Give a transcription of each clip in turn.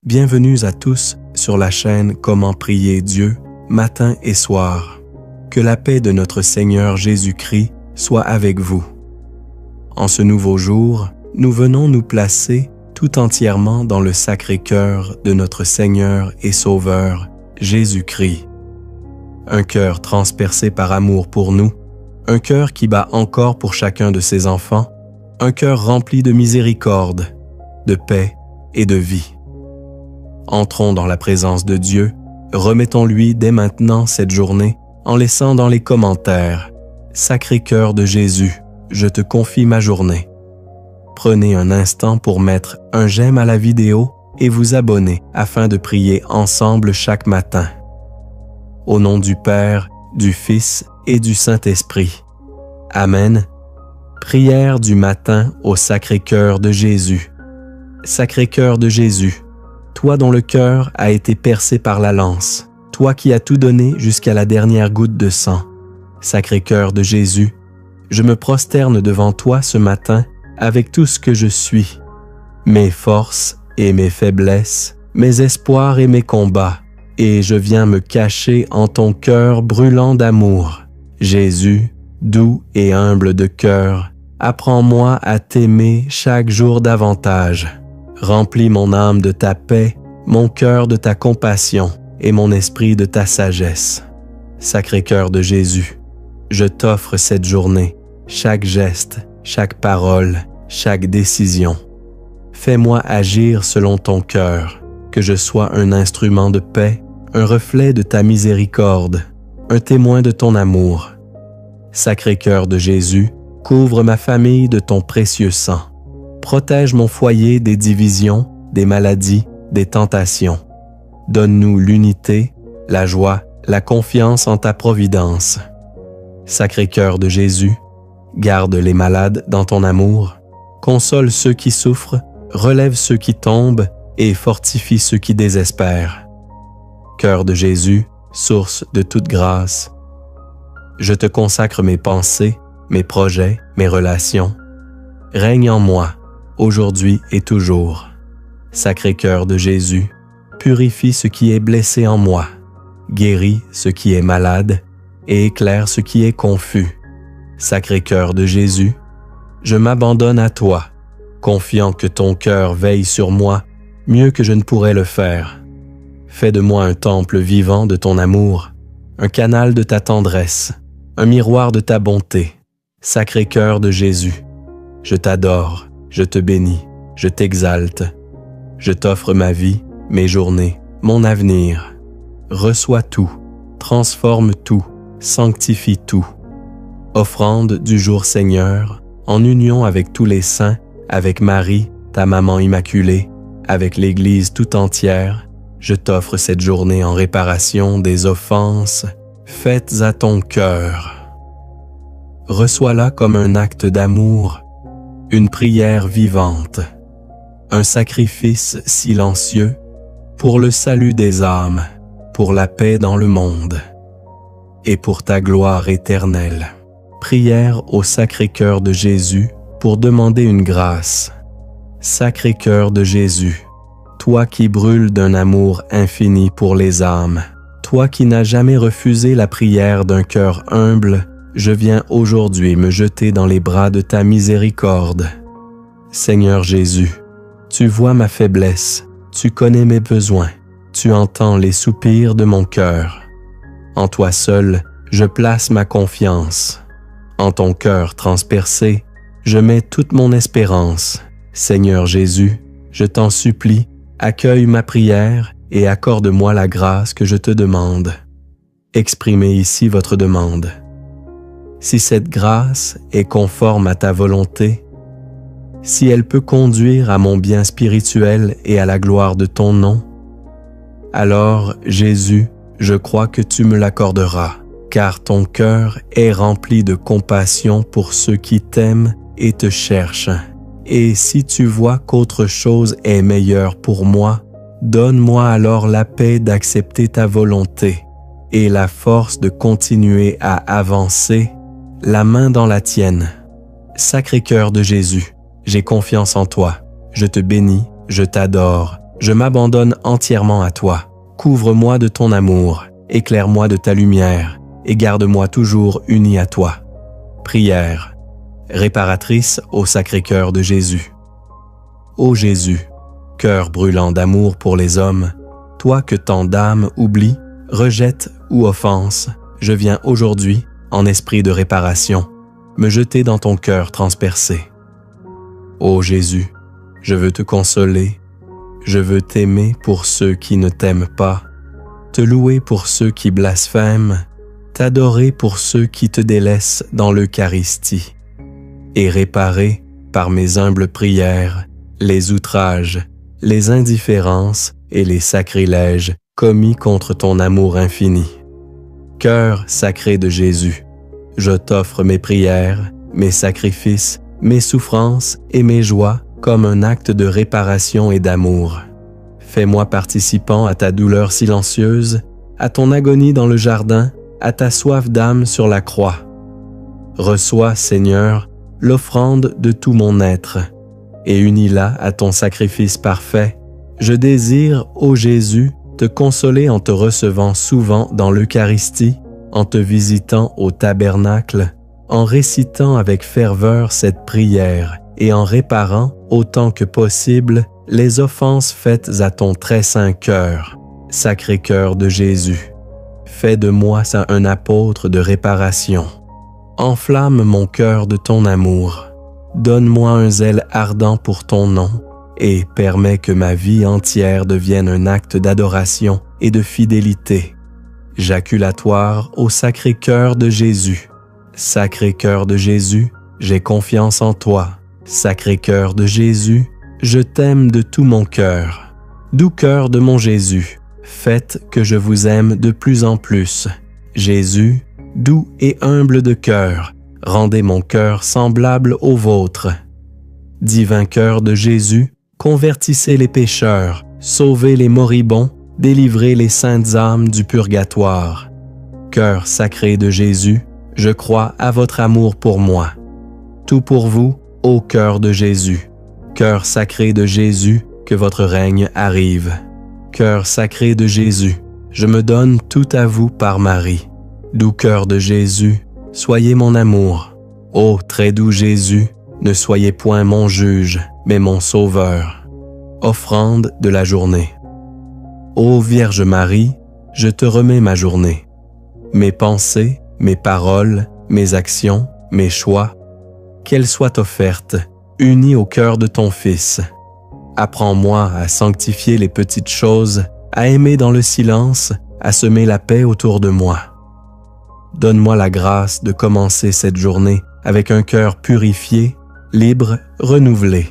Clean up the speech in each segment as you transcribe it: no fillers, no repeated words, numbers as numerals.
Bienvenue à tous sur la chaîne Comment prier Dieu, matin et soir. Que la paix de notre Seigneur Jésus-Christ soit avec vous. En ce nouveau jour, nous venons nous placer tout entièrement dans le sacré cœur de notre Seigneur et Sauveur, Jésus-Christ. Un cœur transpercé par amour pour nous, un cœur qui bat encore pour chacun de ses enfants, un cœur rempli de miséricorde, de paix et de vie. Entrons dans la présence de Dieu, remettons-lui dès maintenant cette journée en laissant dans les commentaires « Sacré cœur de Jésus, je te confie ma journée ». Prenez un instant pour mettre un j'aime à la vidéo et vous abonner afin de prier ensemble chaque matin. Au nom du Père, du Fils et du Saint-Esprit. Amen. Prière du matin au Sacré-Cœur de Jésus. Sacré-Cœur de Jésus, toi dont le cœur a été percé par la lance, toi qui as tout donné jusqu'à la dernière goutte de sang. Sacré-Cœur de Jésus, je me prosterne devant toi ce matin avec tout ce que je suis, mes forces et mes faiblesses, mes espoirs et mes combats, et je viens me cacher en ton cœur brûlant d'amour. Jésus, doux et humble de cœur, apprends-moi à t'aimer chaque jour davantage. Remplis mon âme de ta paix, mon cœur de ta compassion et mon esprit de ta sagesse. Sacré-Cœur de Jésus, je t'offre cette journée, chaque geste, chaque parole, chaque décision. Fais-moi agir selon ton cœur, que je sois un instrument de paix, un reflet de ta miséricorde, un témoin de ton amour. Sacré-Cœur de Jésus, couvre ma famille de ton précieux sang. Protège mon foyer des divisions, des maladies, des tentations. Donne-nous l'unité, la joie, la confiance en ta providence. Sacré-Cœur de Jésus, garde les malades dans ton amour, console ceux qui souffrent, relève ceux qui tombent et fortifie ceux qui désespèrent. Cœur de Jésus, source de toute grâce, je te consacre mes pensées, mes projets, mes relations. Règne en moi, aujourd'hui et toujours. Sacré-Cœur de Jésus, purifie ce qui est blessé en moi, guéris ce qui est malade et éclaire ce qui est confus. Sacré-Cœur de Jésus, je m'abandonne à toi, confiant que ton cœur veille sur moi mieux que je ne pourrais le faire. Fais de moi un temple vivant de ton amour, un canal de ta tendresse, un miroir de ta bonté. Sacré-Cœur de Jésus, je t'adore, je te bénis, je t'exalte. Je t'offre ma vie, mes journées, mon avenir. Reçois tout, transforme tout, sanctifie tout. Offrande du jour Seigneur, en union avec tous les saints, avec Marie, ta maman immaculée, avec l'Église tout entière, je t'offre cette journée en réparation des offenses faites à ton cœur. Reçois-la comme un acte d'amour, une prière vivante, un sacrifice silencieux pour le salut des âmes, pour la paix dans le monde et pour ta gloire éternelle. Prière au Sacré-Cœur de Jésus pour demander une grâce. Sacré-Cœur de Jésus, toi qui brûles d'un amour infini pour les âmes, toi qui n'as jamais refusé la prière d'un cœur humble, je viens aujourd'hui me jeter dans les bras de ta miséricorde. Seigneur Jésus, tu vois ma faiblesse, tu connais mes besoins, tu entends les soupirs de mon cœur. En toi seul, je place ma confiance. En ton cœur transpercé, je mets toute mon espérance. Seigneur Jésus, je t'en supplie, accueille ma prière et accorde-moi la grâce que je te demande. Exprimez ici votre demande. Si cette grâce est conforme à ta volonté, si elle peut conduire à mon bien spirituel et à la gloire de ton nom, alors, Jésus, je crois que tu me l'accorderas, car ton cœur est rempli de compassion pour ceux qui t'aiment et te cherchent. Et si tu vois qu'autre chose est meilleure pour moi, donne-moi alors la paix d'accepter ta volonté et la force de continuer à avancer, la main dans la tienne. Sacré-Cœur de Jésus, j'ai confiance en toi, je te bénis, je t'adore Je m'abandonne entièrement à toi. Couvre-moi de ton amour, éclaire-moi de ta lumière, et garde-moi toujours uni à toi. Prière, réparatrice au Sacré-Cœur de Jésus. Ô Jésus, cœur brûlant d'amour pour les hommes, toi que tant d'âmes oublient, rejettent ou offensent, je viens aujourd'hui, en esprit de réparation, me jeter dans ton cœur transpercé. Ô Jésus, je veux te consoler, je veux t'aimer pour ceux qui ne t'aiment pas, te louer pour ceux qui blasphèment, t'adorer pour ceux qui te délaissent dans l'Eucharistie, et réparer, par mes humbles prières, les outrages, les indifférences et les sacrilèges commis contre ton amour infini. Cœur sacré de Jésus, je t'offre mes prières, mes sacrifices, mes souffrances et mes joies comme un acte de réparation et d'amour. Fais-moi participant à ta douleur silencieuse, à ton agonie dans le jardin, à ta soif d'âme sur la croix. Reçois, Seigneur, l'offrande de tout mon être, et unis-la à ton sacrifice parfait. Je désire, ô Jésus, te consoler en te recevant souvent dans l'Eucharistie, en te visitant au tabernacle, en récitant avec ferveur cette prière et en réparant, autant que possible, les offenses faites à ton très saint cœur, Sacré-Cœur de Jésus. Fais de moi un apôtre de réparation. Enflamme mon cœur de ton amour. Donne-moi un zèle ardent pour ton nom et permets que ma vie entière devienne un acte d'adoration et de fidélité. Jaculatoire au Sacré-Cœur de Jésus. Sacré-Cœur de Jésus, j'ai confiance en toi. Sacré-Cœur de Jésus, je t'aime de tout mon cœur. Doux cœur de mon Jésus, faites que je vous aime de plus en plus. Jésus, doux et humble de cœur, rendez mon cœur semblable au vôtre. Divin cœur de Jésus, convertissez les pécheurs, sauvez les moribonds, délivrez les saintes âmes du purgatoire. Cœur sacré de Jésus, je crois à votre amour pour moi. Tout pour vous, ô cœur de Jésus. Cœur sacré de Jésus, que votre règne arrive. Cœur sacré de Jésus, je me donne tout à vous par Marie. Doux cœur de Jésus, soyez mon amour. Ô très doux Jésus, ne soyez point mon juge, mais mon sauveur. Offrande de la journée. Ô Vierge Marie, je te remets ma journée. Mes pensées, mes paroles, mes actions, mes choix, qu'elles soient offertes, unies au cœur de ton Fils. Apprends-moi à sanctifier les petites choses, à aimer dans le silence, à semer la paix autour de moi. Donne-moi la grâce de commencer cette journée avec un cœur purifié, libre, renouvelé.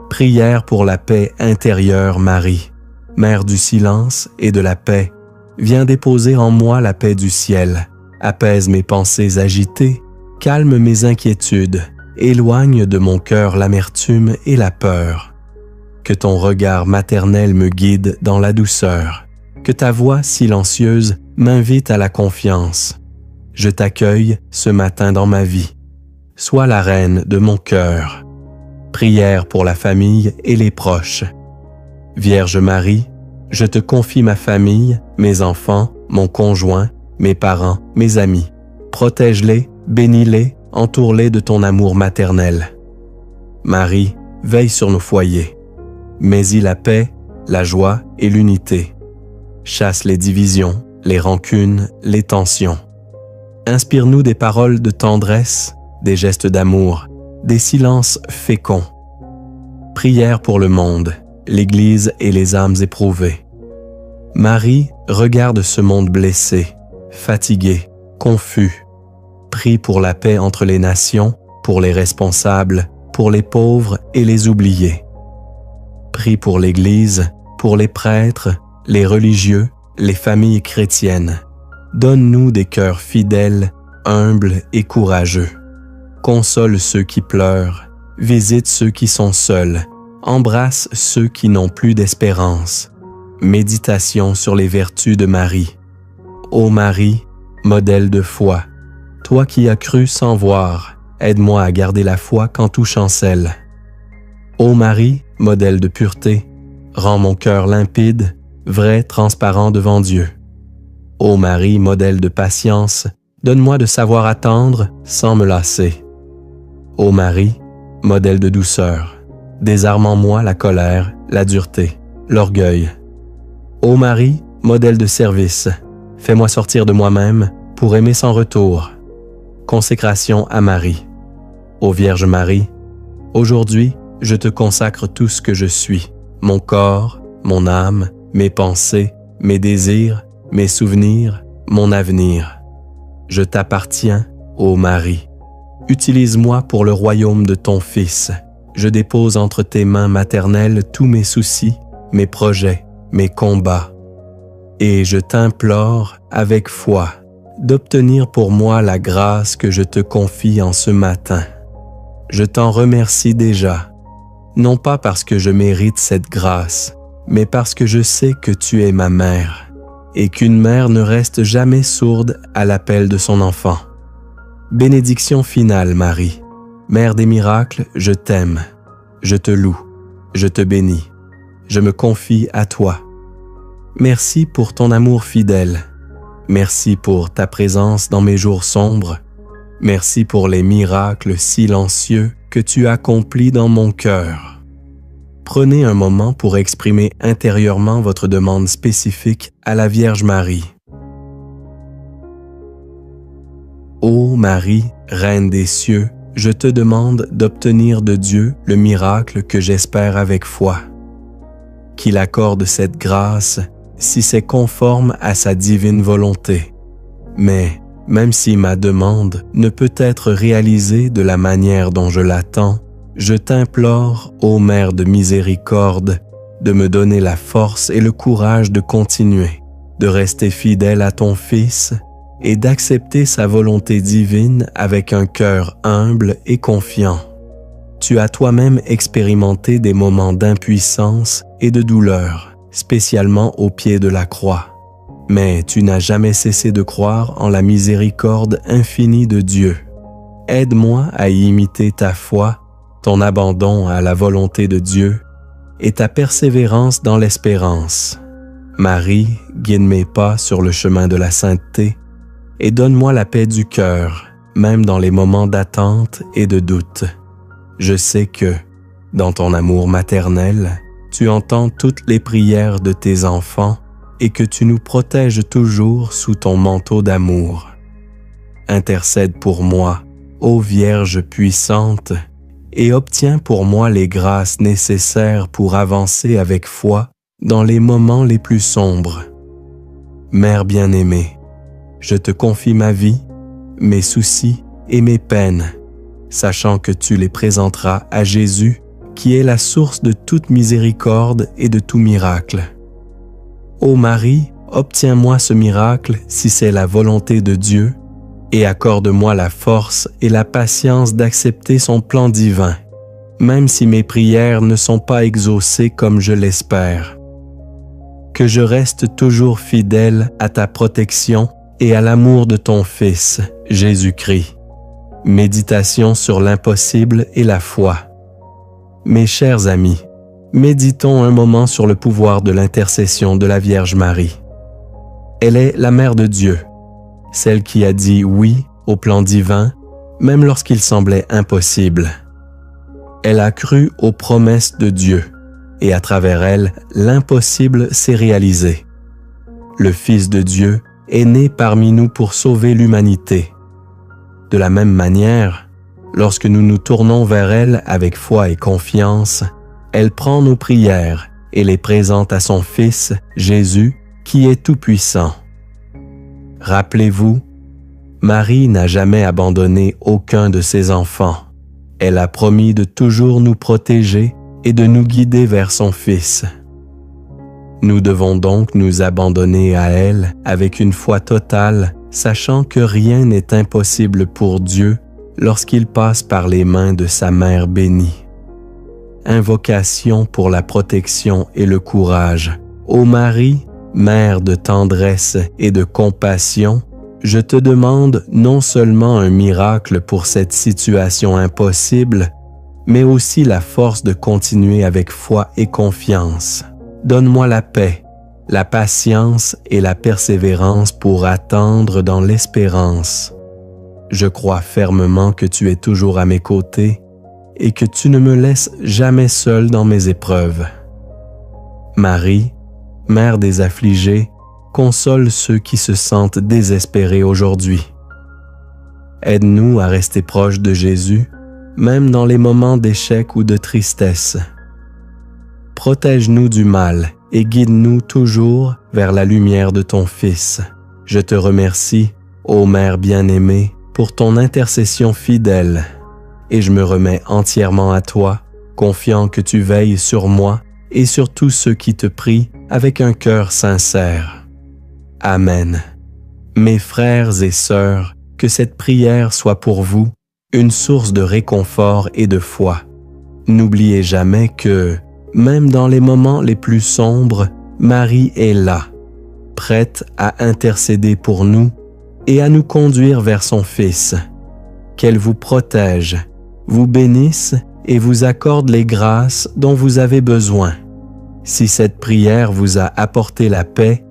Prière pour la paix intérieure, Marie, Mère du silence et de la paix, viens déposer en moi la paix du ciel, apaise mes pensées agitées, calme mes inquiétudes, éloigne de mon cœur l'amertume et la peur. Que ton regard maternel me guide dans la douceur, que ta voix silencieuse m'invite à la confiance. Je t'accueille ce matin dans ma vie. Sois la reine de mon cœur. Prière pour la famille et les proches. Vierge Marie, je te confie ma famille, mes enfants, mon conjoint, mes parents, mes amis. Protège-les, bénis-les, entoure-les de ton amour maternel. Marie, veille sur nos foyers. Mets-y la paix, la joie et l'unité. Chasse les divisions, les rancunes, les tensions. Inspire-nous des paroles de tendresse, des gestes d'amour, des silences féconds. Prière pour le monde, l'Église et les âmes éprouvées. Marie, regarde ce monde blessé, fatigué, confus. Prie pour la paix entre les nations, pour les responsables, pour les pauvres et les oubliés. Prie pour l'Église, pour les prêtres, les religieux, les familles chrétiennes. Donne-nous des cœurs fidèles, humbles et courageux. Console ceux qui pleurent, visite ceux qui sont seuls, embrasse ceux qui n'ont plus d'espérance. Méditation sur les vertus de Marie. Ô Marie, modèle de foi, toi qui as cru sans voir, aide-moi à garder la foi quand tout chancelle. Ô Marie, modèle de pureté, rends mon cœur limpide, vrai, transparent devant Dieu. Ô Marie, modèle de patience, donne-moi de savoir attendre sans me lasser. Ô Marie, modèle de douceur, désarme en moi la colère, la dureté, l'orgueil. Ô Marie, modèle de service, fais-moi sortir de moi-même pour aimer sans retour. Consécration à Marie. Ô Vierge Marie, aujourd'hui, je te consacre tout ce que je suis, mon corps, mon âme, mes pensées, mes désirs, mes souvenirs, mon avenir. Je t'appartiens, ô Marie. Utilise-moi pour le royaume de ton Fils. Je dépose entre tes mains maternelles tous mes soucis, mes projets, mes combats. Et je t'implore, avec foi, d'obtenir pour moi la grâce que je te confie en ce matin. Je t'en remercie déjà, non pas parce que je mérite cette grâce, mais parce que je sais que tu es ma mère, et qu'une mère ne reste jamais sourde à l'appel de son enfant. Bénédiction finale, Marie. Mère des miracles, je t'aime, je te loue, je te bénis, je me confie à toi. Merci pour ton amour fidèle. Merci pour ta présence dans mes jours sombres. Merci pour les miracles silencieux que tu accomplis dans mon cœur. Prenez un moment pour exprimer intérieurement votre demande spécifique à la Vierge Marie. Ô Marie, Reine des cieux, je te demande d'obtenir de Dieu le miracle que j'espère avec foi. Qu'il accorde cette grâce si c'est conforme à sa divine volonté. Mais, même si ma demande ne peut être réalisée de la manière dont je l'attends, je t'implore, ô Mère de miséricorde, de me donner la force et le courage de continuer, de rester fidèle à ton Fils et d'accepter sa volonté divine avec un cœur humble et confiant. Tu as toi-même expérimenté des moments d'impuissance et de douleur, spécialement au pied de la croix. Mais tu n'as jamais cessé de croire en la miséricorde infinie de Dieu. Aide-moi à y imiter ta foi, ton abandon à la volonté de Dieu et ta persévérance dans l'espérance. Marie, guide mes pas sur le chemin de la sainteté et donne-moi la paix du cœur, même dans les moments d'attente et de doute. Je sais que, dans ton amour maternel, tu entends toutes les prières de tes enfants et que tu nous protèges toujours sous ton manteau d'amour. Intercède pour moi, ô Vierge puissante, et obtiens pour moi les grâces nécessaires pour avancer avec foi dans les moments les plus sombres. Mère bien-aimée, je te confie ma vie, mes soucis et mes peines, sachant que tu les présenteras à Jésus, qui est la source de toute miséricorde et de tout miracle. Ô Marie, obtiens-moi ce miracle si c'est la volonté de Dieu, et accorde-moi la force et la patience d'accepter son plan divin, même si mes prières ne sont pas exaucées comme je l'espère. Que je reste toujours fidèle à ta protection et à l'amour de ton Fils, Jésus-Christ. Méditation sur l'impossible et la foi. Mes chers amis, méditons un moment sur le pouvoir de l'intercession de la Vierge Marie. Elle est la Mère de Dieu, celle qui a dit oui au plan divin, même lorsqu'il semblait impossible. Elle a cru aux promesses de Dieu, et à travers elle, l'impossible s'est réalisé. Le Fils de Dieu est né parmi nous pour sauver l'humanité. De la même manière, lorsque nous nous tournons vers elle avec foi et confiance, elle prend nos prières et les présente à son Fils, Jésus, qui est tout-puissant. Rappelez-vous, Marie n'a jamais abandonné aucun de ses enfants. Elle a promis de toujours nous protéger et de nous guider vers son Fils. Nous devons donc nous abandonner à elle avec une foi totale, sachant que rien n'est impossible pour Dieu lorsqu'il passe par les mains de sa Mère bénie. Invocation pour la protection et le courage. Ô Marie, Mère de tendresse et de compassion, je te demande non seulement un miracle pour cette situation impossible, mais aussi la force de continuer avec foi et confiance. donne-moi la paix, la patience et la persévérance pour attendre dans l'espérance. Je crois fermement que tu es toujours à mes côtés et que tu ne me laisses jamais seul dans mes épreuves. Marie, Mère des affligés, console ceux qui se sentent désespérés aujourd'hui. Aide-nous à rester proches de Jésus, même dans les moments d'échec ou de tristesse. Protège-nous du mal et guide-nous toujours vers la lumière de ton Fils. Je te remercie, ô Mère bien-aimée, pour ton intercession fidèle, et je me remets entièrement à toi, confiant que tu veilles sur moi et sur tous ceux qui te prient avec un cœur sincère. Amen. Mes frères et sœurs, que cette prière soit pour vous une source de réconfort et de foi. N'oubliez jamais que, même dans les moments les plus sombres, Marie est là, prête à intercéder pour nous et à nous conduire vers son Fils. Qu'elle vous protège, vous bénisse et vous accorde les grâces dont vous avez besoin. Si cette prière vous a apporté la paix,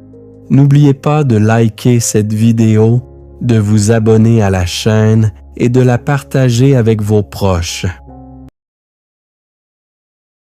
n'oubliez pas de liker cette vidéo, de vous abonner à la chaîne et de la partager avec vos proches.